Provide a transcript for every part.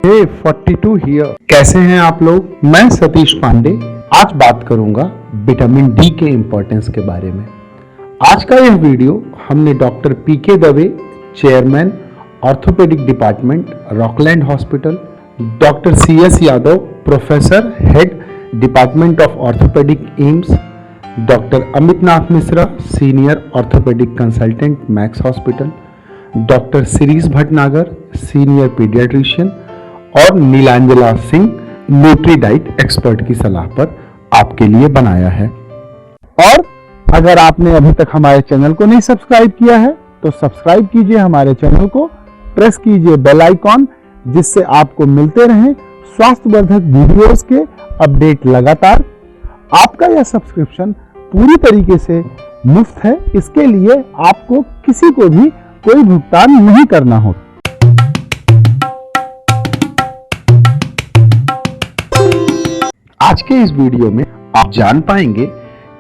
हे 42 here. कैसे हैं आप लोग? मैं सतीश पांडे आज बात करूंगा विटामिन डी के इंपॉर्टेंस के बारे में। आज का यह वीडियो हमने doctor PK Dave, chairman orthopaedic department, Rockland hospital, doctor CS Yadav, professor head department of orthopaedic AIIMS, doctor Amit Nath Mishra, senior orthopaedic consultant Max hospital, doctor Shirish Bhatnagar, senior paediatrician और Neelanjala Singh, nutri diet expert की सलाह पर आपके लिए बनाया है। और अगर आपने अभी तक हमारे चैनल को नहीं सब्सक्राइब किया है तो सब्सक्राइब कीजिए हमारे चैनल को, प्रेस कीजिए बेल आइकॉन, जिससे आपको मिलते रहें स्वास्थ्यवर्धक वीडियोस के अपडेट लगातार। आपका यह सब्सक्रिप्शन पूरी तरीके से मुफ्त है, इसके लिए आपको किसी को भी कोई भुगतान नहीं करना होता। आज के इस वीडियो में आप जान पाएंगे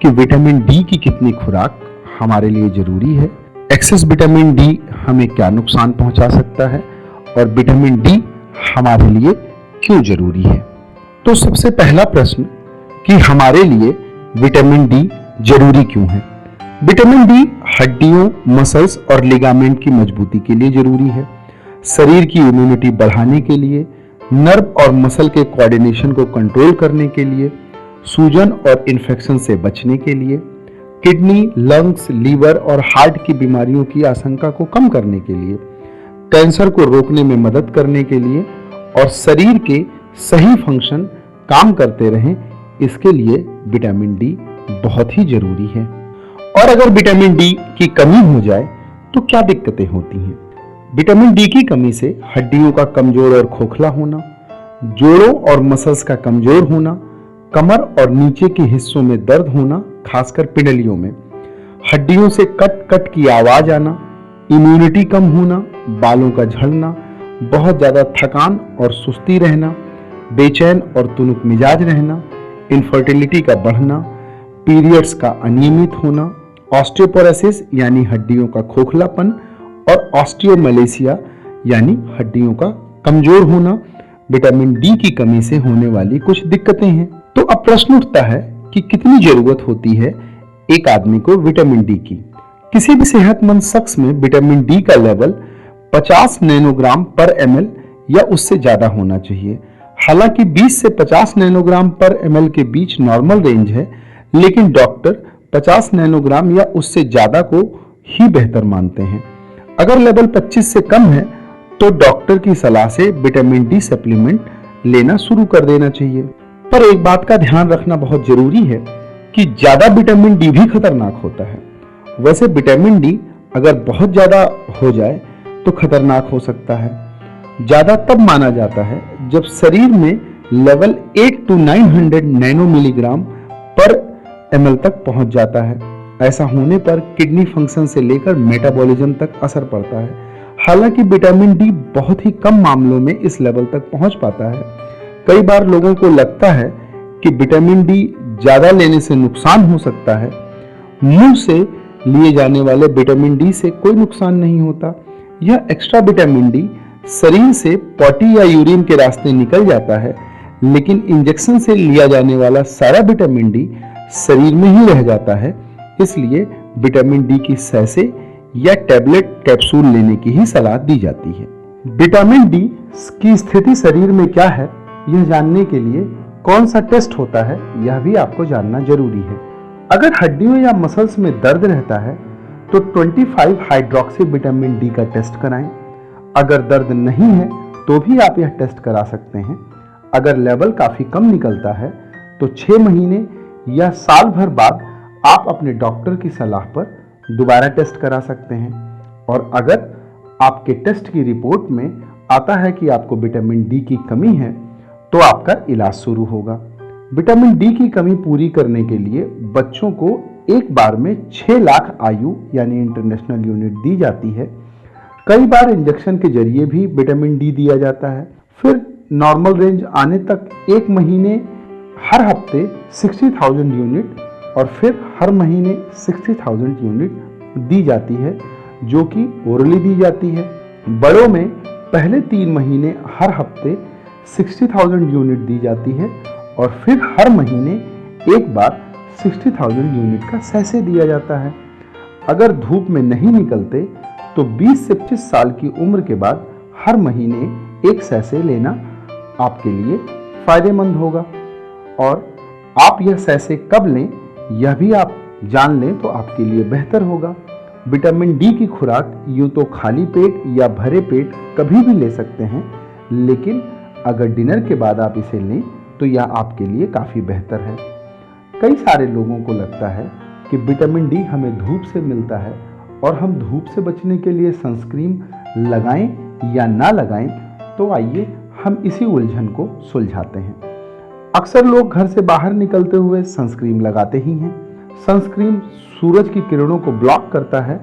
कि विटामिन डी की कितनी खुराक हमारे लिए जरूरी है, एक्सेस विटामिन डी हमें क्या नुकसान पहुंचा सकता है और विटामिन डी हमारे लिए क्यों जरूरी है। तो सबसे पहला प्रश्न कि हमारे लिए विटामिन डी जरूरी क्यों है। विटामिन डी हड्डियों, मसल्स और लिगामेंट की मजबूती के लिए जरूरी है, शरीर की इम्यूनिटी बढ़ाने के लिए, नर्व और मसल के कोऑर्डिनेशन को कंट्रोल करने के लिए, सूजन और इन्फेक्शन से बचने के लिए, किडनी, लंग्स, लीवर और हार्ट की बीमारियों की आशंका को कम करने के लिए, कैंसर को रोकने में मदद करने के लिए और शरीर के सही फंक्शन काम करते रहें, इसके लिए विटामिन डी बहुत ही जरूरी है। और अगर विटामिन डी की कमी हो जाए तो क्या दिक्कतें होती हैं। विटामिन डी की कमी से हड्डियों का कमजोर और खोखला होना, जोड़ों और मसल्स का कमजोर होना, कमर और नीचे के हिस्सों में दर्द होना, खासकर पिंडलियों में, हड्डियों से कट कट की आवाज आना, इम्यूनिटी कम होना, बालों का झड़ना, बहुत ज्यादा थकान और सुस्ती रहना, बेचैन और तुनुक मिजाज रहना, इनफर्टिलिटी का बढ़ना, पीरियड्स का अनियमित होना, ऑस्टियोपोरोसिस यानी हड्डियों का खोखलापन और ऑस्टियोमलेशिया यानी हड्डियों का कमजोर होना विटामिन डी की कमी से होने वाली कुछ दिक्कतें हैं। तो अब प्रश्न उठता है कि कितनी जरूरत होती है एक आदमी को विटामिन डी की। किसी भी सेहतमंद शख्स में विटामिन डी का लेवल 50 नैनोग्राम पर ml या उससे ज्यादा होना चाहिए। हालांकि 20 से 50 नैनोग्राम पर ml के बीच नॉर्मल रेंज है, लेकिन डॉक्टर 50 नैनोग्राम या उससे ज्यादा को ही बेहतर मानते हैं। अगर लेवल 25 से कम है तो डॉक्टर की सलाह से विटामिन डी सप्लीमेंट लेना शुरू कर देना चाहिए। पर एक बात का ध्यान रखना बहुत जरूरी है कि ज्यादा विटामिन डी भी खतरनाक होता है। वैसे विटामिन डी अगर बहुत ज्यादा हो जाए तो खतरनाक हो सकता है। ज्यादा तब माना जाता है जब शरीर में लेवल 8 to 900 नैनो मिलीग्राम पर ml तक पहुंच जाता है। ऐसा होने पर किडनी फंक्शन से लेकर मेटाबॉलिज्म तक असर पड़ता है। हालांकि विटामिन डी बहुत ही कम मामलों में इस लेवल तक पहुंच पाता है। कई बार लोगों को लगता है कि विटामिन डी ज्यादा लेने से नुकसान हो सकता है। मुंह से लिए जाने वाले विटामिन डी से कोई नुकसान नहीं होता। यह एक्स्ट्रा विटामिन डी शरीर से पॉटी या यूरिन के रास्ते निकल जाता है, लेकिन इंजेक्शन से लिया जाने वाला सारा विटामिन डी शरीर में ही रह जाता है। इसलिए विटामिन डी की सैसे या टैबलेट कैप्सूल लेने की ही सलाह दी जाती है। विटामिन डी की स्थिति शरीर में क्या है, यह जानने के लिए कौन सा टेस्ट होता है, यह भी आपको जानना जरूरी है। अगर हड्डियों या मसल्स में दर्द रहता है तो 25 हाइड्रोक्सी विटामिन डी का टेस्ट कराएं। अगर दर्द नहीं है तो भी आप यह टेस्ट करा सकते हैं। अगर लेवल काफी कम निकलता है तो 6 महीने या साल भर बाद आप अपने डॉक्टर की सलाह पर दोबारा टेस्ट करा सकते हैं। और अगर आपके टेस्ट की रिपोर्ट में आता है कि आपको विटामिन डी की कमी है तो आपका इलाज शुरू होगा। विटामिन डी की कमी पूरी करने के लिए बच्चों को एक बार में 6 लाख आयु यानी इंटरनेशनल यूनिट दी जाती है। कई बार इंजेक्शन के जरिए भी विटामिन डी दिया जाता है। फिर नॉर्मल रेंज आने तक एक महीने हर हफ्ते 60,000 यूनिट और फिर हर महीने 60,000 यूनिट दी जाती है, जो कि ओरली दी जाती है। बड़ों में पहले 3 महीने हर हफ्ते 60,000 यूनिट दी जाती है और फिर हर महीने एक बार 60,000 यूनिट का सैसे दिया जाता है। अगर धूप में नहीं निकलते तो 20 से 25 साल की उम्र के बाद हर महीने एक सैसे लेना आपके लिए फायदेमंद होगा। और आप यह सैसे कब लें यह भी आप जान लें तो आपके लिए बेहतर होगा। विटामिन डी की खुराक यूं तो खाली पेट या भरे पेट कभी भी ले सकते हैं, लेकिन अगर डिनर के बाद आप इसे लें तो यह आपके लिए काफ़ी बेहतर है। कई सारे लोगों को लगता है कि विटामिन डी हमें धूप से मिलता है और हम धूप से बचने के लिए सनस्क्रीन लगाएं या ना लगाएं, तो आइए हम इसी उलझन को सुलझाते हैं। अक्सर लोग घर से बाहर निकलते हुए सनस्क्रीन लगाते ही हैं। सनस्क्रीन सूरज की किरणों को ब्लॉक करता है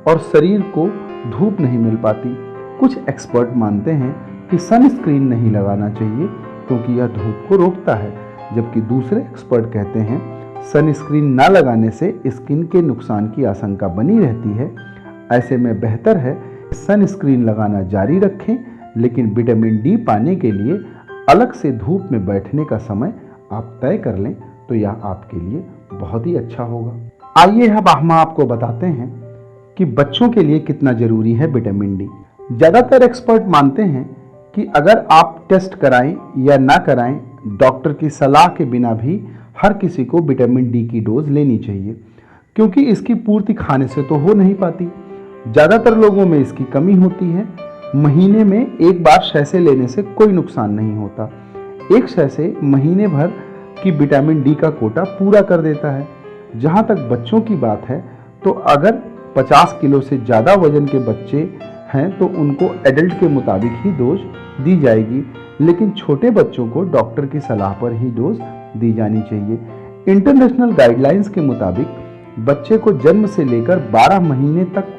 और शरीर को धूप नहीं मिल पाती। कुछ एक्सपर्ट मानते हैं कि सनस्क्रीन नहीं लगाना चाहिए क्योंकि यह धूप को रोकता है, जबकि दूसरे एक्सपर्ट कहते हैं सनस्क्रीन ना लगाने से स्किन के नुकसान की आशंका बनी रहती है। ऐसे में बेहतर है सनस्क्रीन लगाना जारी रखें, लेकिन विटामिन डी पाने के लिए अलग से धूप में बैठने का समय आप तय कर लें तो यह आपके लिए बहुत ही अच्छा होगा। आइए अब हम आपको बताते हैं कि बच्चों के लिए कितना जरूरी है विटामिन डी। ज्यादातर एक्सपर्ट मानते हैं कि अगर आप टेस्ट कराएं या ना कराएं, डॉक्टर की सलाह के बिना भी हर किसी को विटामिन डी की डोज लेनी चाहिए, क्योंकि इसकी पूर्ति खाने से तो हो नहीं पाती। ज़्यादातर लोगों में इसकी कमी होती है। महीने में एक बार सैसे लेने से कोई नुकसान नहीं होता। एक सैसे महीने भर की विटामिन डी का कोटा पूरा कर देता है। जहाँ तक बच्चों की बात है तो अगर 50 किलो से ज़्यादा वजन के बच्चे हैं तो उनको एडल्ट के मुताबिक ही डोज दी जाएगी, लेकिन छोटे बच्चों को डॉक्टर की सलाह पर ही डोज दी जानी चाहिए। इंटरनेशनल गाइडलाइंस के मुताबिक बच्चे को जन्म से लेकर 12 महीने तक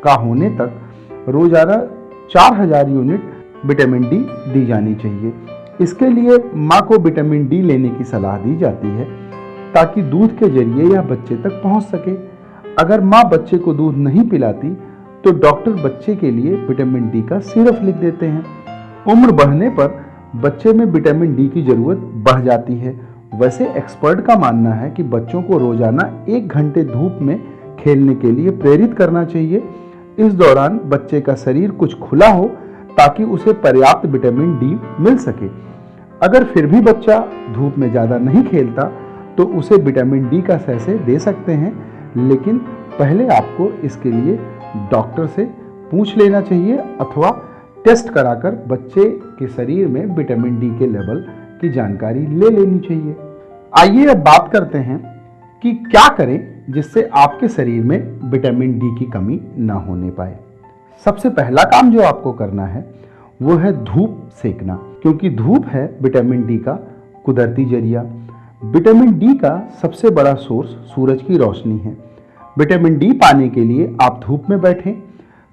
का होने तक रोजाना 4000 यूनिट विटामिन डी दी जानी चाहिए। इसके लिए माँ को विटामिन डी लेने की सलाह दी जाती है ताकि दूध के जरिए यह बच्चे तक पहुँच सके। अगर माँ बच्चे को दूध नहीं पिलाती तो डॉक्टर बच्चे के लिए विटामिन डी का सिरप लिख देते हैं। उम्र बढ़ने पर बच्चे में विटामिन डी की जरूरत बढ़ जाती है। वैसे एक्सपर्ट का मानना है कि बच्चों को रोजाना 1 घंटे धूप में खेलने के लिए प्रेरित करना चाहिए। इस दौरान बच्चे का शरीर कुछ खुला हो ताकि उसे पर्याप्त विटामिन डी मिल सके। अगर फिर भी बच्चा धूप में ज़्यादा नहीं खेलता तो उसे विटामिन डी का सैसे दे सकते हैं, लेकिन पहले आपको इसके लिए डॉक्टर से पूछ लेना चाहिए अथवा टेस्ट कराकर बच्चे के शरीर में विटामिन डी के लेवल की जानकारी ले लेनी चाहिए। आइए अब बात करते हैं कि क्या करें जिससे आपके शरीर में विटामिन डी की कमी ना होने पाए। सबसे पहला काम जो आपको करना है वो है धूप सेकना, क्योंकि धूप है विटामिन डी का कुदरती जरिया। विटामिन डी का सबसे बड़ा सोर्स सूरज की रोशनी है। विटामिन डी पाने के लिए आप धूप में बैठें।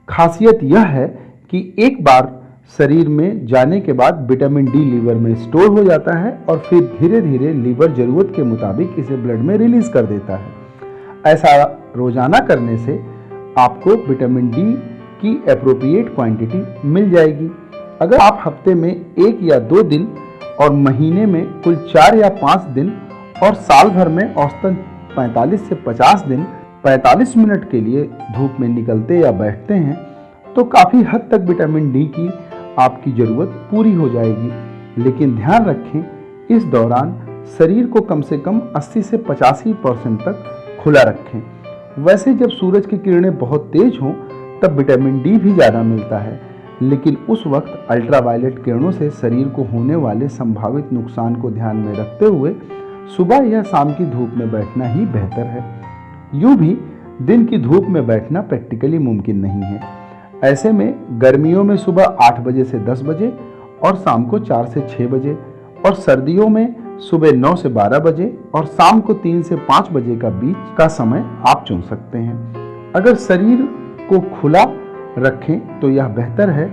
खासियत यह है कि एक बार शरीर में जाने के बाद विटामिन डी लीवर में स्टोर हो जाता है और फिर धीरे धीरे लीवर जरूरत के मुताबिक इसे ब्लड में रिलीज कर देता है। ऐसा रोजाना करने से आपको विटामिन डी की एप्रोप्रिएट क्वांटिटी मिल जाएगी। अगर आप हफ्ते में 1 या 2 दिन और महीने में कुल 4 या 5 दिन और साल भर में औसतन 45 से 50 दिन 45 मिनट के लिए धूप में निकलते या बैठते हैं तो काफ़ी हद तक विटामिन डी की आपकी ज़रूरत पूरी हो जाएगी। लेकिन ध्यान रखें इस दौरान शरीर को कम से कम 80 से 85% तक खुला रखें। वैसे जब सूरज की किरणें बहुत तेज हों तब विटामिन डी भी ज़्यादा मिलता है, लेकिन उस वक्त अल्ट्रावायलेट किरणों से शरीर को होने वाले संभावित नुकसान को ध्यान में रखते हुए सुबह या शाम की धूप में बैठना ही बेहतर है। यूँ भी दिन की धूप में बैठना प्रैक्टिकली मुमकिन नहीं है। ऐसे में गर्मियों में सुबह 8 बजे से 10 बजे और शाम को 4 से 6 बजे, और सर्दियों में सुबह 9 से 12 बजे और शाम को 3 से 5 बजे का बीच का समय आप चुन सकते हैं। अगर शरीर को खुला रखें तो यह बेहतर है।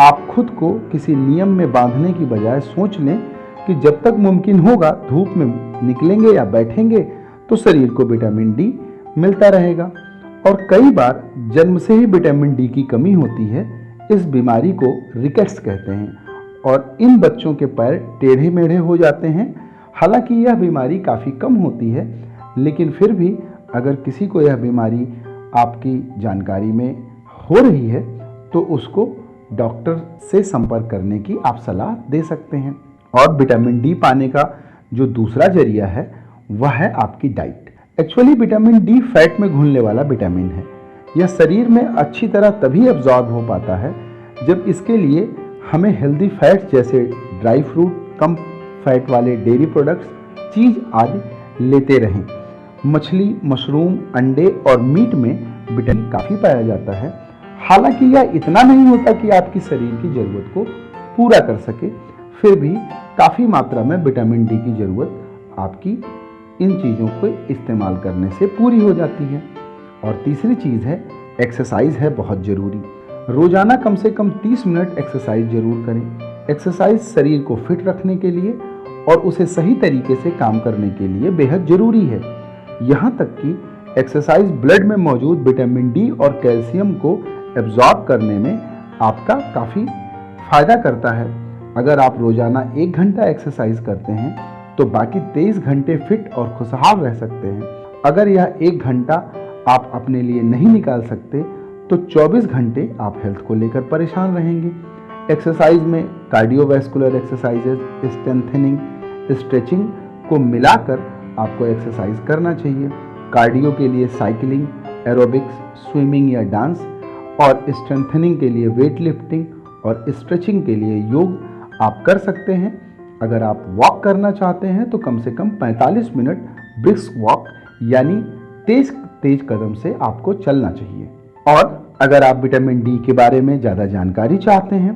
आप खुद को किसी नियम में बांधने की बजाय सोच लें कि जब तक मुमकिन होगा धूप में निकलेंगे या बैठेंगे तो शरीर को विटामिन डी मिलता रहेगा। और कई बार जन्म से ही विटामिन डी की कमी होती है। इस बीमारी को रिकेट्स कहते हैं और इन बच्चों के पैर टेढ़े मेढ़े हो जाते हैं। हालांकि यह बीमारी काफ़ी कम होती है, लेकिन फिर भी अगर किसी को यह बीमारी आपकी जानकारी में हो रही है तो उसको डॉक्टर से संपर्क करने की आप सलाह दे सकते हैं। और विटामिन डी पाने का जो दूसरा जरिया है वह है आपकी diet. Actually vitamin D fat में घुलने वाला विटामिन है। यह शरीर में अच्छी तरह तभी एब्जॉर्ब हो पाता है जब इसके लिए हमें हेल्दी फैट्स जैसे ड्राई फ्रूट, कम फैट वाले डेयरी प्रोडक्ट्स, चीज़ आदि लेते रहें। मछली, मशरूम, अंडे और मीट में विटामिन काफ़ी पाया जाता है। हालांकि यह इतना नहीं होता कि आपकी शरीर की ज़रूरत को पूरा कर सके, फिर भी काफ़ी मात्रा में विटामिन डी की ज़रूरत आपकी इन चीज़ों को इस्तेमाल करने से पूरी हो जाती है। और तीसरी चीज़ है एक्सरसाइज है बहुत ज़रूरी। रोज़ाना कम से कम 30 मिनट एक्सरसाइज ज़रूर करें। एक्सरसाइज शरीर को फिट रखने के लिए और उसे सही तरीके से काम करने के लिए बेहद ज़रूरी है। यहाँ तक कि एक्सरसाइज ब्लड में मौजूद विटामिन डी और कैल्शियम को एब्जॉर्ब करने में आपका काफ़ी फ़ायदा करता है। अगर आप रोज़ाना 1 घंटा एक्सरसाइज करते हैं तो बाकी 23 घंटे फिट और खुशहाल रह सकते हैं। अगर यह 1 घंटा आप अपने लिए नहीं निकाल सकते तो 24 घंटे आप हेल्थ को लेकर परेशान रहेंगे। एक्सरसाइज में कार्डियोवैस्कुलर एक्सरसाइजेज, स्ट्रेंथनिंग, स्ट्रेचिंग को मिलाकर आपको एक्सरसाइज करना चाहिए। कार्डियो के लिए साइकिलिंग, एरोबिक्स, स्विमिंग या डांस, और स्ट्रेंथनिंग के लिए वेट लिफ्टिंग और स्ट्रेचिंग के लिए योग आप कर सकते हैं। अगर आप वॉक करना चाहते हैं तो कम से कम 45 मिनट ब्रिस्क वॉक यानी तेज तेज कदम से आपको चलना चाहिए। और अगर आप विटामिन डी के बारे में ज़्यादा जानकारी चाहते हैं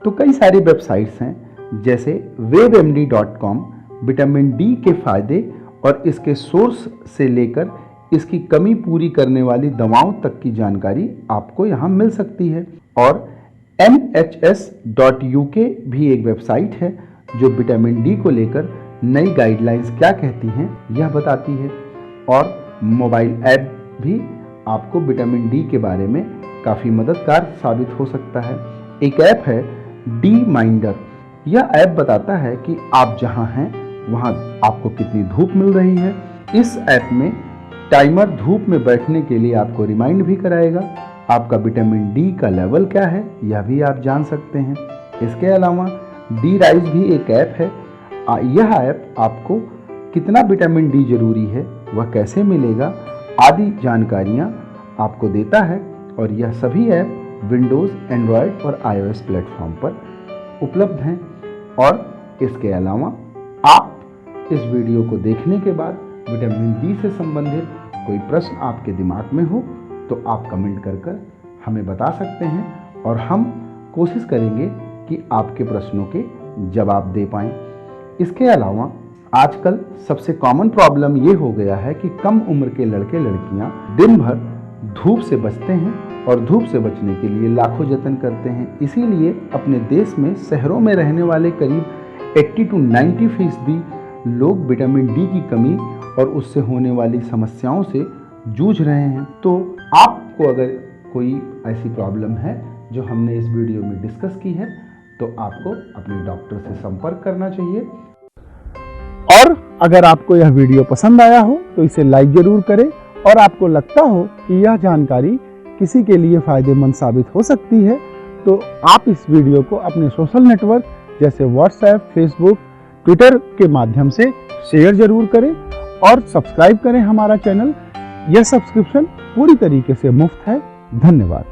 तो कई सारी वेबसाइट्स हैं जैसे webmd.com। विटामिन डी के फायदे और इसके सोर्स से लेकर इसकी कमी पूरी करने वाली दवाओं तक की जानकारी आपको यहाँ मिल सकती है। और nhs.uk भी एक वेबसाइट है जो विटामिन डी को लेकर नई गाइडलाइंस क्या कहती हैं यह बताती है। और मोबाइल ऐप भी आपको विटामिन डी के बारे में काफ़ी मददगार साबित हो सकता है। एक ऐप है डी माइंडर। यह ऐप बताता है कि आप जहां हैं वहां आपको कितनी धूप मिल रही है। इस ऐप में टाइमर धूप में बैठने के लिए आपको रिमाइंड भी कराएगा। आपका विटामिन डी का लेवल क्या है यह भी आप जान सकते हैं। इसके अलावा डी राइज भी एक ऐप है। यह ऐप आपको कितना विटामिन डी जरूरी है, वह कैसे मिलेगा आदि जानकारियाँ आपको देता है। और यह सभी ऐप विंडोज़, एंड्रॉयड और iOS प्लेटफॉर्म पर उपलब्ध हैं। और इसके अलावा आप इस वीडियो को देखने के बाद विटामिन डी से संबंधित कोई प्रश्न आपके दिमाग में हो तो आप कमेंट कर हमें बता सकते हैं और हम कोशिश करेंगे कि आपके प्रश्नों के जवाब दे पाएँ। इसके अलावा आजकल सबसे कॉमन प्रॉब्लम ये हो गया है कि कम उम्र के लड़के लड़कियां दिन भर धूप से बचते हैं और धूप से बचने के लिए लाखों जतन करते हैं। इसीलिए अपने देश में शहरों में रहने वाले करीब 80 to 90% लोग विटामिन डी की कमी और उससे होने वाली समस्याओं से जूझ रहे हैं। तो आपको अगर कोई ऐसी प्रॉब्लम है जो हमने इस वीडियो में डिस्कस की है तो आपको अपने डॉक्टर से संपर्क करना चाहिए। और अगर आपको यह वीडियो पसंद आया हो तो इसे लाइक जरूर करें, और आपको लगता हो कि यह जानकारी किसी के लिए फायदेमंद साबित हो सकती है तो आप इस वीडियो को अपने सोशल नेटवर्क जैसे व्हाट्सएप, फेसबुक, ट्विटर के माध्यम से शेयर जरूर करें और सब्सक्राइब करें हमारा चैनल। यह सब्सक्रिप्शन पूरी तरीके से मुफ्त है। धन्यवाद।